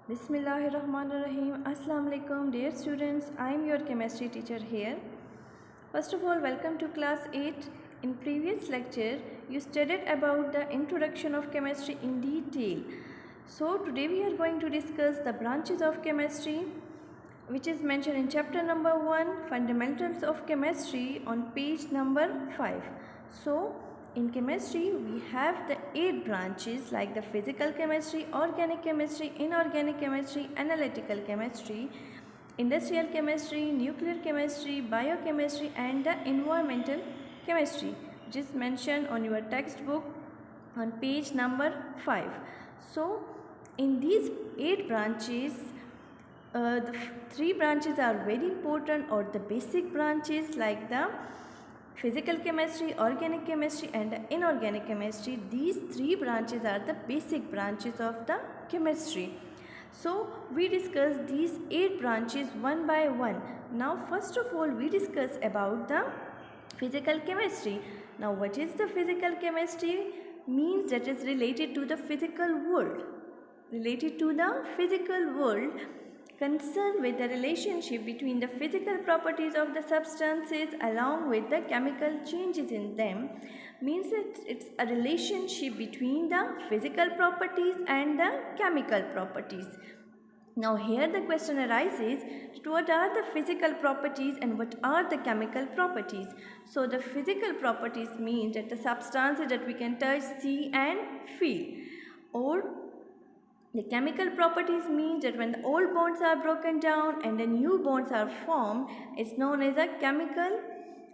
Bismillahirrahmanirrahim. Assalamu alaikum dear students. I am your chemistry teacher here. First of all, welcome to class 8. In previous lecture, you studied about the introduction of chemistry in detail. So today we are going to discuss the branches of chemistry which is mentioned in chapter number 1, Fundamentals of Chemistry, on page number 5. So in chemistry we have the 8 branches like the physical chemistry, organic chemistry, inorganic chemistry, analytical chemistry, industrial chemistry, nuclear chemistry, biochemistry, and the environmental chemistry, which is mentioned on your textbook on page number 5. So in these 8 branches, the 3 branches are very important, or the basic branches like the physical chemistry, organic chemistry, and inorganic chemistry. These 3 branches are the basic branches of the chemistry. So we discuss these 8 branches one by one. Now first of all we discuss about the physical chemistry. Now what is the physical chemistry? Means that is related to the physical world. Related to the physical world, concerned with the relationship between the physical properties of the substances along with the chemical changes in them. Means that it's a relationship between the physical properties and the chemical properties. Now here the question arises, what are the physical properties and what are the chemical properties? So the physical properties means that the substances that we can touch, see and feel. Or the chemical properties means that when the old bonds are broken down and the new bonds are formed, it's known as a chemical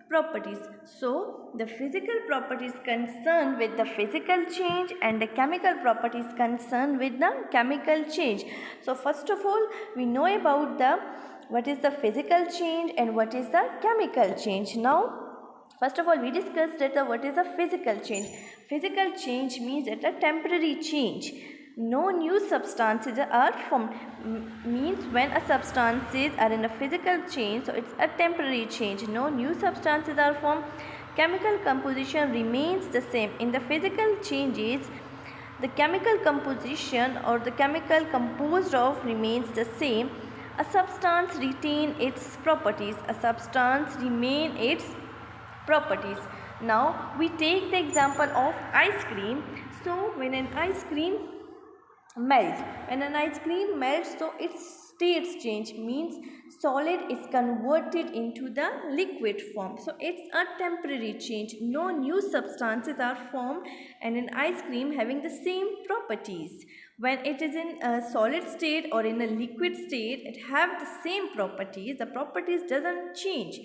properties. So the physical properties concerned with the physical change and the chemical properties concerned with the chemical change. So first of all we know about the what is the physical change and what is the chemical change. Now first of all we discussed that what is a physical change. Physical change means that a temporary change. No new substances are formed. Means when a substances are in a physical change, so it's a temporary change. No new substances are formed. Chemical composition remains the same. In the physical changes, the chemical composition or the chemical composed of remains the same. A substance retain its properties. A substance remain its properties. Now we take the example of ice cream. So when an ice cream melts, so its states change, means solid is converted into the liquid form. So it's a temporary change. No new substances are formed, and an ice cream having the same properties. When it is in a solid state or in a liquid state, it have the same properties. The properties doesn't change.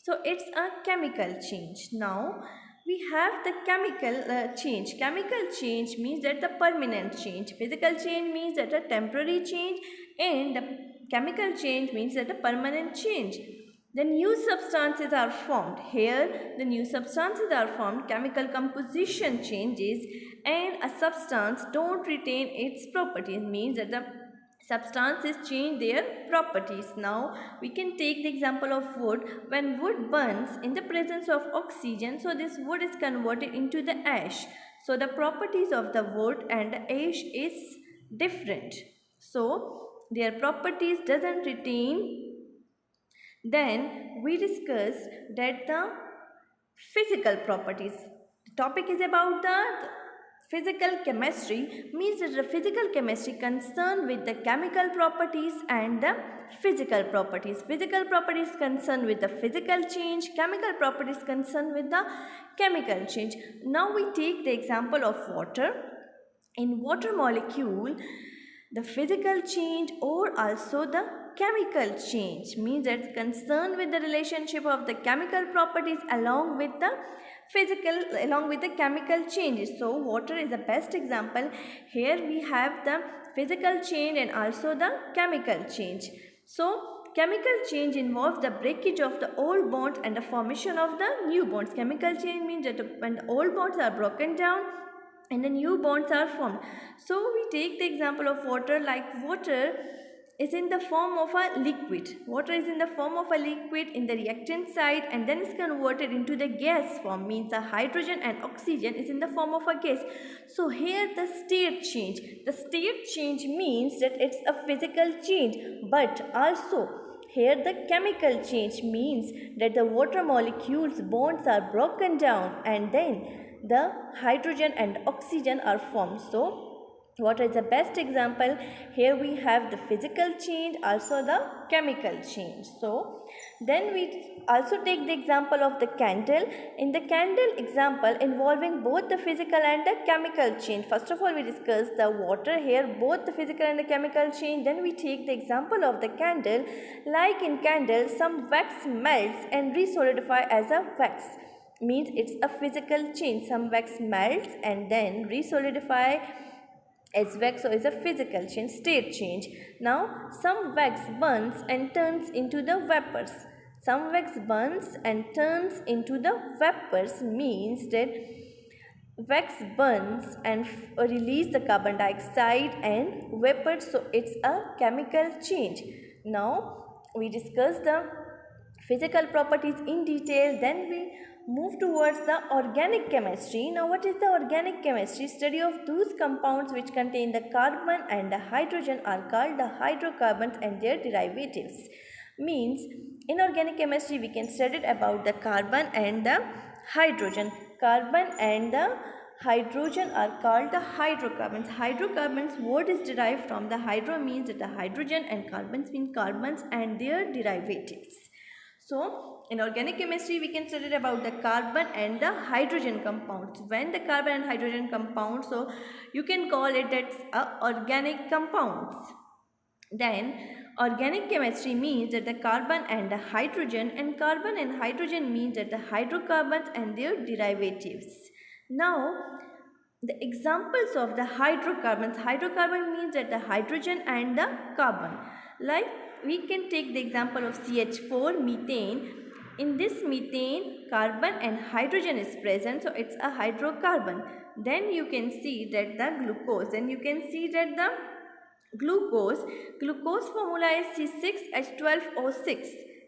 So it's a chemical change. Now we have the chemical change. Chemical change means that the permanent change. Physical change means that a temporary change, and the chemical change means that a permanent change. The new substances are formed. Here the new substances are formed. Chemical composition changes and a substance don't retain its properties. Means that the substances change their properties. Now we can take the example of wood. When wood burns in the presence of oxygen, so this wood is converted into the ash. So the properties of the wood and the ash is different. So their properties doesn't retain. Then we discuss that the physical properties. The topic is about the physical chemistry, means that the physical chemistry concerned with the chemical properties and the physical properties. Physical properties concerned with the physical change, chemical properties concerned with the chemical change. Now we take the example of water. In water molecule, the physical change or also the chemical change, means that concerned with the relationship of the chemical properties along with the chemical changes. So water is the best example. Here we have the physical change and also the chemical change. So chemical change involves the breakage of the old bonds and the formation of the new bonds. Chemical change means that when the old bonds are broken down and the new bonds are formed. So we take the example of water. Like water is in the form of a liquid. Water is in the form of a liquid in the reactant side and then is converted into the gas form, means the hydrogen and oxygen is in the form of a gas. So here the state change. The state change means that it's a physical change, but also here the chemical change means that the water molecules bonds are broken down and then the hydrogen and oxygen are formed. So what is the best example? Here we have the physical change, also the chemical change. So then we also take the example of the candle. In the candle example involving both the physical and the chemical change. First of all we discuss the water, here both the physical and the chemical change. Then we take the example of the candle. Like in candle, some wax melts and resolidify as a wax, means it's a physical change. Some wax melts and then resolidify as wax, so is a physical change, state change. Now some wax burns and turns into the vapors. Some wax burns and turns into the vapors means that wax burns and release the carbon dioxide and vapors, so it's a chemical change. Now we discuss the physical properties in detail, then we move towards the organic chemistry. Now what is the organic chemistry? Study of those compounds which contain the carbon and the hydrogen are called the hydrocarbons and their derivatives. Means in organic chemistry we can study about the carbon and the hydrogen. Carbon and the hydrogen are called the hydrocarbons. Hydrocarbons word is derived from the hydro, means that the hydrogen, and carbons mean carbons and their derivatives. So in organic chemistry we can study about the carbon and the hydrogen compounds. When the carbon and hydrogen compounds, so you can call it that's organic compounds. Then organic chemistry means that the carbon and the hydrogen, and carbon and hydrogen means that the hydrocarbons and their derivatives. Now the examples of the hydrocarbons. Hydrocarbon means that the hydrogen and the carbon. Like we can take the example of CH4, methane. In this methane, carbon and hydrogen is present, so it's a hydrocarbon. Then you can see that the glucose. Then you can see that the glucose formula is C6H12O6,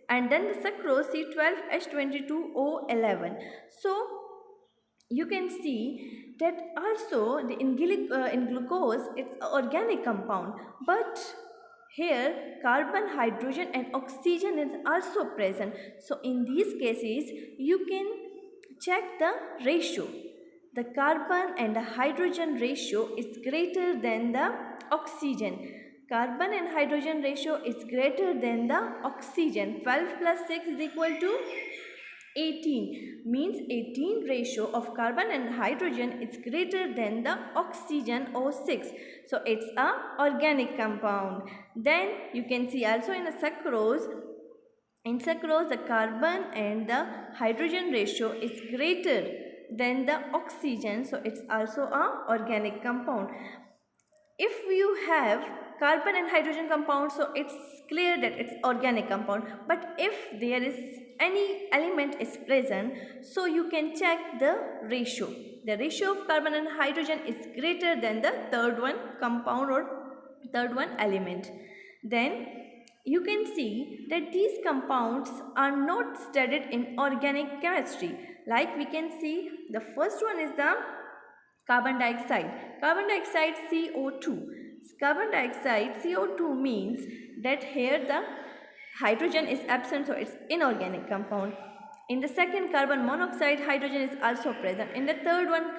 and then the sucrose C12H22O11. So you can see that also in glucose it's an organic compound, but here carbon, hydrogen and oxygen is also present. So in these cases you can check the ratio. The carbon and the hydrogen ratio is greater than the oxygen. Carbon and hydrogen ratio is greater than the oxygen. 12 plus 6 is equal to 18, means 18 ratio of carbon and hydrogen is greater than the oxygen O6. So it's a organic compound. Then you can see also in a sucrose. In sucrose the carbon and the hydrogen ratio is greater than the oxygen, so it's also a organic compound. If you have carbon and hydrogen compound, so it's clear that it's organic compound. But if there is any element is present, so you can check the ratio. The ratio of carbon and hydrogen is greater than the third one compound or third one element. Then you can see that these compounds are not studied in organic chemistry. Like we can see the first one is the carbon dioxide. Carbon dioxide CO2. Carbon dioxide CO2 means that here the hydrogen is absent, so it's inorganic compound. In the second carbon monoxide, hydrogen is also present. In the third one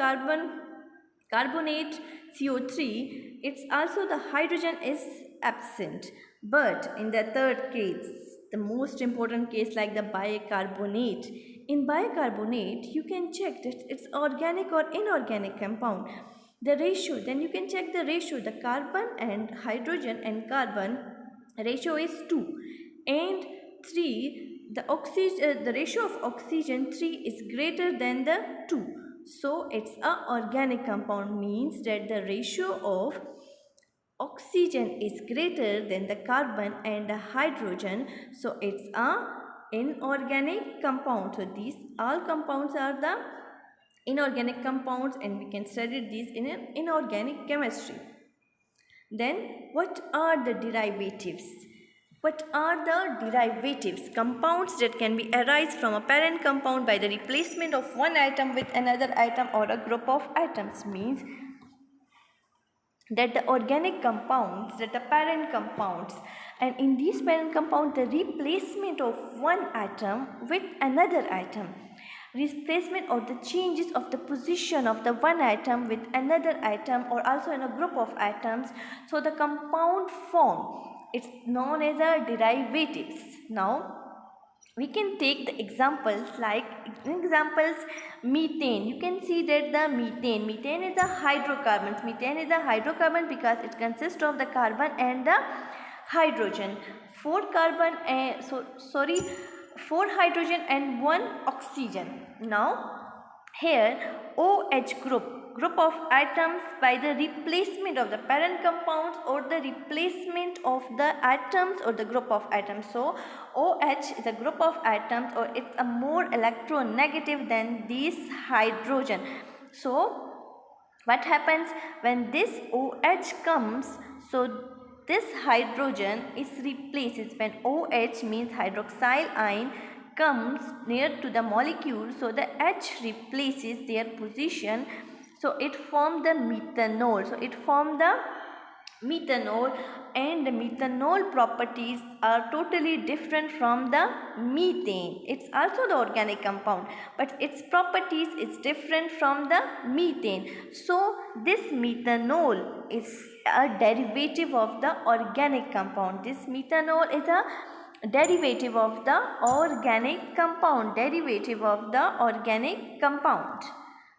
carbonate CO3, it's also the hydrogen is absent. But in the third case, the most important case, like the bicarbonate. In bicarbonate, you can check that it's organic or inorganic compound. The ratio, then you can check the ratio. The carbon and hydrogen and carbon ratio is 2 and 3. The ratio of oxygen 3 is greater than the 2. So it's a organic compound, means that the ratio of oxygen is greater than the carbon and the hydrogen, so it's a inorganic compound. So these all compounds are the inorganic compounds, and we can study these in an inorganic chemistry. Then what are the derivatives? What are the derivatives? Compounds that can be arise from a parent compound by the replacement of one atom with another atom or a group of atoms, means that the organic compounds, that the parent compounds, and in these parent compounds the replacement of one atom with another atom, replacement or the changes of the position of the one atom with another atom or also in a group of atoms, so the compound form, it's known as a derivatives. Now we can take the examples, like examples, methane. You can see that the methane is a hydrocarbon because it consists of the carbon and the hydrogen. Four hydrogen and one oxygen. Now here OH group of atoms by the replacement of the parent compounds or the replacement of the atoms or the group of atoms. So OH is a group of atoms, or it's a more electronegative than this hydrogen. So what happens when this OH comes? So this hydrogen is replaced when OH means hydroxyl ion comes near to the molecule, so the H replaces their position, so it forms the methanol. And the methanol properties are totally different from the methane. It's also the organic compound, but its properties is different from the methane. So this methanol is a derivative of the organic compound. This methanol is a derivative of the organic compound.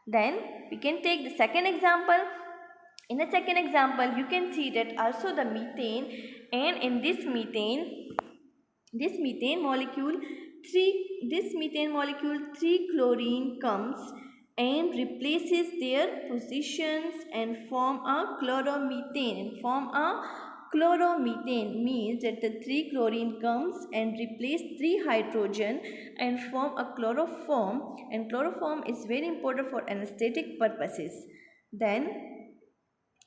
Then we can take the second example. In the second example, you can see that also the methane, and in this methane molecule 3 chlorine comes and replaces their positions and form a chloromethane. Chloromethane means that the 3 chlorine comes and replace 3 hydrogen and form a chloroform, and chloroform is very important for anesthetic purposes. Then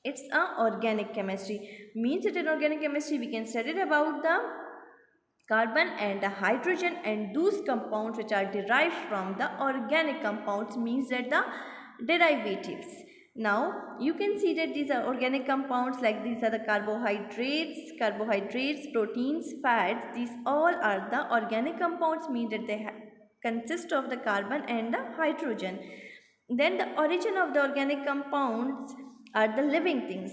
it's a organic chemistry, means that in organic chemistry we can study about the carbon and the hydrogen and those compounds which are derived from the organic compounds, means that the derivatives. Now you can see that these are organic compounds, like these are the carbohydrates, proteins, fats. These all are the organic compounds, mean that they consist of the carbon and the hydrogen. Then the origin of the organic compounds are the living things.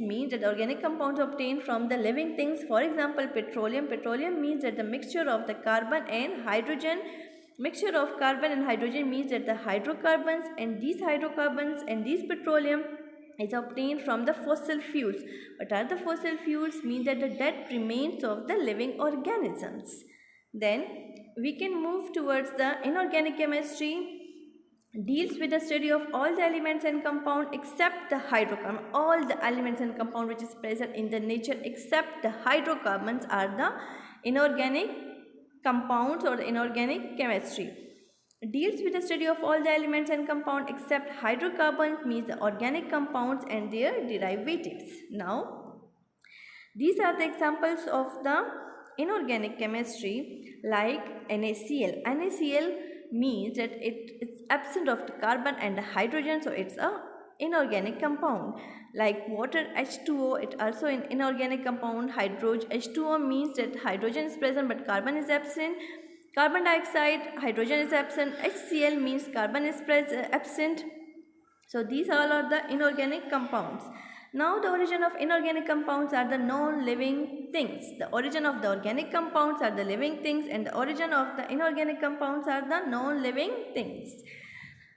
Means that the organic compounds obtained from the living things. For example, petroleum. Petroleum means that the mixture of the carbon and hydrogen. Mixture of carbon and hydrogen means that the hydrocarbons and these petroleum is obtained from the fossil fuels. What are the fossil fuels? Means that the dead remains of the living organisms. Then we can move towards the inorganic chemistry. Deals with the study of all the elements and compound except the hydrocarbon. All the elements and compound which is present in the nature except the hydrocarbons are the inorganic compounds or the inorganic chemistry. Deals with the study of all the elements and compound except hydrocarbons, means the organic compounds and their derivatives. Now these are the examples of the inorganic chemistry, like NaCl. NaCl means that it's absent of the carbon and the hydrogen, so it's a inorganic compound. Like water H2O, it also an inorganic compound. Hydrogen H2O means that hydrogen is present but carbon is absent. Carbon dioxide, hydrogen is absent. HCl means carbon is absent. So these all are the inorganic compounds. Now the origin of inorganic compounds are the non-living things. The origin of the organic compounds are the living things, and the origin of the inorganic compounds are the non-living things.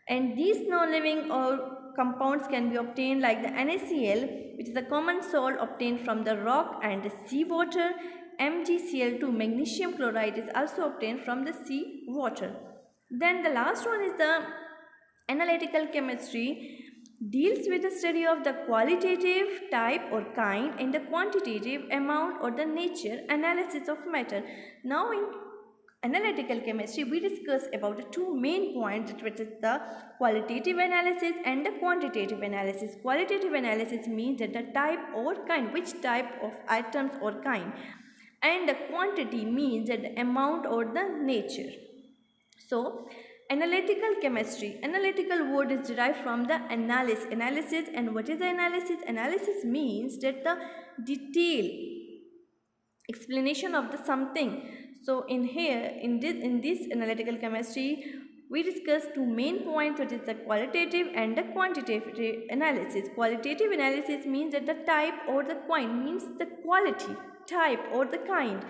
And these non-living or compounds can be obtained like the NaCl, which is a common salt obtained from the rock and the seawater. MgCl2, magnesium chloride, is also obtained from the sea water. Then the last one is the analytical chemistry. Deals with the study of the qualitative type or kind and the quantitative amount or the nature analysis of matter. Now in analytical chemistry, we discuss about the two main points, which is the qualitative analysis and the quantitative analysis. Qualitative analysis means that the type or kind, which type of items or kind, and the quantity means that the amount or the nature. So, analytical chemistry, analytical word is derived from the analysis. And what is the analysis? Analysis means that the detail explanation of the something. So in here, in this analytical chemistry, we discuss two main points, that is the qualitative and the quantitative analysis. Qualitative analysis means that the type or the kind, means the quality, type or the kind,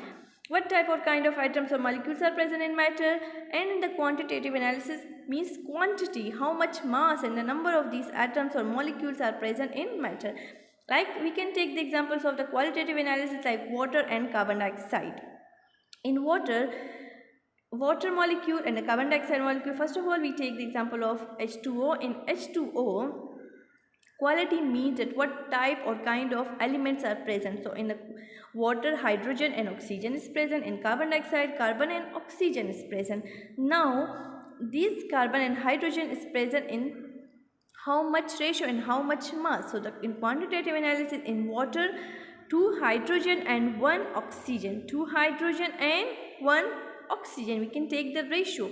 what type or kind of items or molecules are present in matter. And in the quantitative analysis means quantity, how much mass and the number of these atoms or molecules are present in matter. Like we can take the examples of the qualitative analysis like water and carbon dioxide. In water molecule and the carbon dioxide molecule, first of all we take the example of H2O. In H2O, quality means that what type or kind of elements are present. So in the water, hydrogen and oxygen is present. In carbon dioxide, carbon and oxygen is present. Now this carbon and hydrogen is present in how much ratio and how much mass. So in quantitative analysis, in water, 2 hydrogen and 1 oxygen, 2 hydrogen and 1 oxygen, we can take the ratio.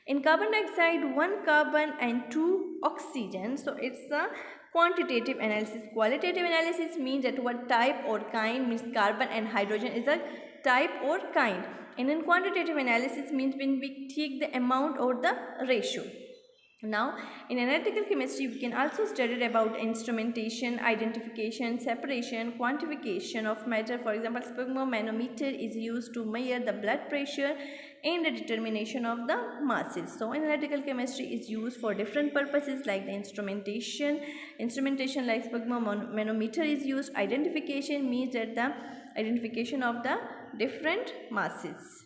In carbon dioxide, 1 carbon and 2 oxygen. So it's a quantitative analysis. Qualitative analysis means that what type or kind, means carbon and hydrogen is a type or kind. And in quantitative analysis means when we take the amount or the ratio. Now, in analytical chemistry, we can also study about instrumentation, identification, separation, quantification of matter. For example, sphygmomanometer is used to measure the blood pressure and the determination of the masses. So, analytical chemistry is used for different purposes like the instrumentation like sphygmomanometer is used. Identification means that the identification of the different masses.